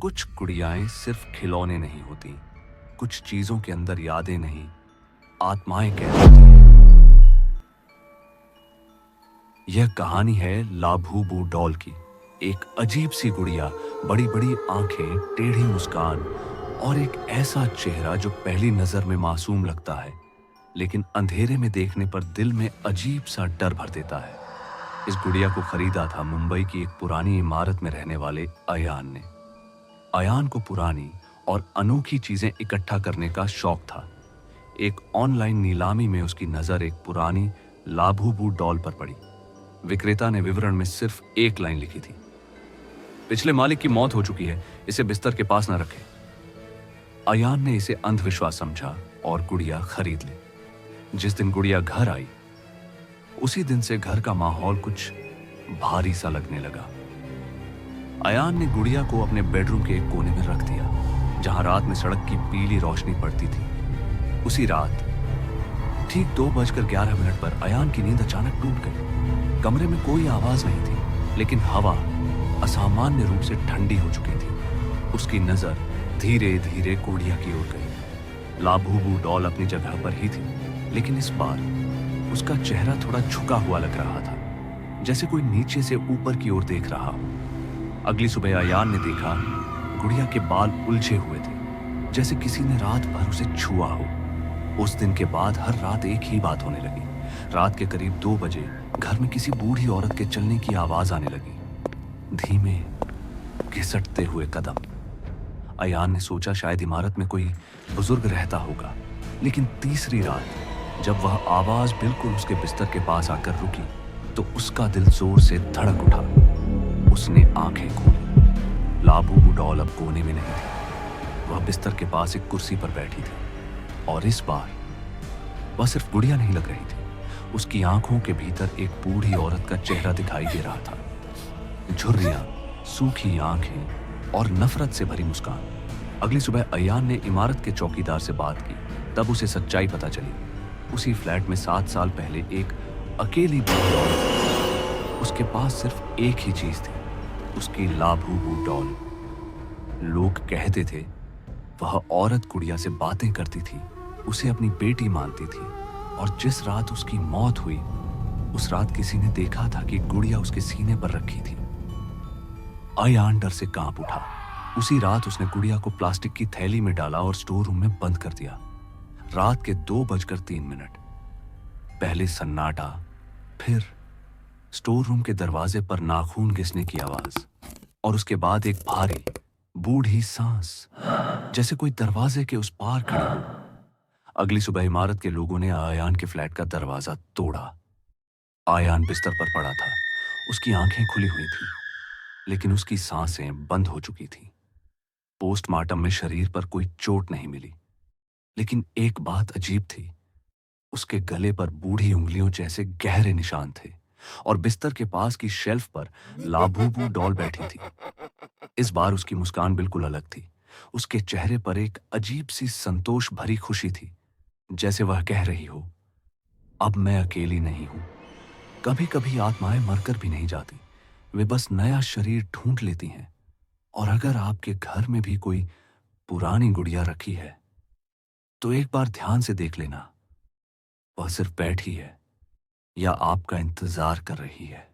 कुछ गुड़ियाएं सिर्फ खिलौने नहीं होती, कुछ चीजों के अंदर यादें नहीं, आत्माएं कैद होती हैं। यह कहानी है लाबूबू डॉल की। एक अजीब सी गुड़िया, बड़ी बड़ी आंखें, टेढ़ी मुस्कान और एक ऐसा चेहरा जो पहली नजर में मासूम लगता है, लेकिन अंधेरे में देखने पर दिल में अजीब सा डर भर देता है। इस गुड़िया को खरीदा था मुंबई की एक पुरानी इमारत में रहने वाले अयान ने। अयान को पुरानी और अनोखी चीजें इकट्ठा करने का शौक था। एक ऑनलाइन नीलामी में उसकी नजर एक पुरानी लाबूबू डॉल पर पड़ी। विक्रेता ने विवरण में सिर्फ एक लाइन लिखी थी, पिछले मालिक की मौत हो चुकी है, इसे बिस्तर के पास न रखें। अयान ने इसे अंधविश्वास समझा और गुड़िया खरीद ली। जिस दिन गुड़िया घर आई, उसी दिन से घर का माहौल कुछ भारी सा लगने लगा। अयान ने गुड़िया को अपने बेडरूम के एक कोने में रख दिया, जहां रात में सड़क की पीली रोशनी पड़ती थी। उसी रात ठीक 2:11 पर अयान की नींद अचानक टूट गई। कमरे में कोई आवाज नहीं थी, लेकिन हवा असामान्य रूप से ठंडी हो चुकी थी। उसकी नजर धीरे धीरे गुड़िया की ओर गई। लाबूबू डॉल अपनी जगह पर ही थी, लेकिन इस बार उसका चेहरा थोड़ा झुका हुआ लग रहा था, जैसे कोई नीचे से ऊपर की ओर देख रहा हो। अगली सुबह अयान ने देखा गुड़िया के बाल उलझे हुए थे, जैसे किसी ने रात भर उसे छुआ हो। उस दिन के बाद हर रात एक ही बात होने लगी। रात के करीब 2 बजे घर में किसी बूढ़ी औरत के चलने की आवाज आने लगी, धीमे घिसटते हुए कदम। अयान ने सोचा शायद इमारत में कोई बुजुर्ग रहता होगा, लेकिन तीसरी रात जब वह आवाज बिल्कुल उसके बिस्तर के पास आकर रुकी, तो उसका दिल जोर से धड़क उठा। उसने आंखें खोली। लाबूबू डॉल अब कोने में नहीं थी, वह बिस्तर के पास एक कुर्सी पर बैठी थी। और इस बार वह सिर्फ गुड़िया नहीं लग रही थी, उसकी आंखों के भीतर एक बूढ़ी औरत का चेहरा दिखाई दे रहा था। झुर्रियां, सूखी आंखें और नफरत से भरी मुस्कान। अगली सुबह अयान ने इमारत के चौकीदार से बात की, तब उसे सच्चाई पता चली। उसी फ्लैट में 7 साल पहले एक अकेली बूढ़ी औरत थी। उसके पास सिर्फ एक ही चीज थी, उसकी लाबूबू डॉल। लोग कहते थे वह औरत गुड़िया से बातें करती थी, उसे अपनी बेटी मानती थी, और जिस रात उसकी मौत हुई, उस रात किसी ने देखा था कि गुड़िया उसके सीने पर रखी थी। अयान डर से कांप उठा। उसी रात उसने गुड़िया को प्लास्टिक की थैली में डाला और स्टोर रूम में बंद कर दिया। रात के 2:03। पहले सन्नाटा, फिर स्टोर रूम के दरवाजे पर नाखून घिसने की आवाज, और उसके बाद एक भारी बूढ़ी सांस, जैसे कोई दरवाजे के उस पार खड़ी हो। अगली सुबह इमारत के लोगों ने आयान के फ्लैट का दरवाजा तोड़ा। आयान बिस्तर पर पड़ा था, उसकी आंखें खुली हुई थी, लेकिन उसकी सांसें बंद हो चुकी थीं। पोस्टमार्टम में शरीर पर कोई चोट नहीं मिली, लेकिन एक बात अजीब थी, उसके गले पर बूढ़ी उंगलियों जैसे गहरे निशान थे, और बिस्तर के पास की शेल्फ पर लाबूबू डॉल बैठी थी। इस बार उसकी मुस्कान बिल्कुल अलग थी। उसके चेहरे पर एक अजीब सी संतोष भरी खुशी थी, जैसे वह कह रही हो, अब मैं अकेली नहीं हूं। कभी कभी आत्माएं मरकर भी नहीं जाती, वे बस नया शरीर ढूंढ लेती हैं। और अगर आपके घर में भी कोई पुरानी गुड़िया रखी है, तो एक बार ध्यान से देख लेना, वह सिर्फ बैठी है या आपका इंतजार कर रही है।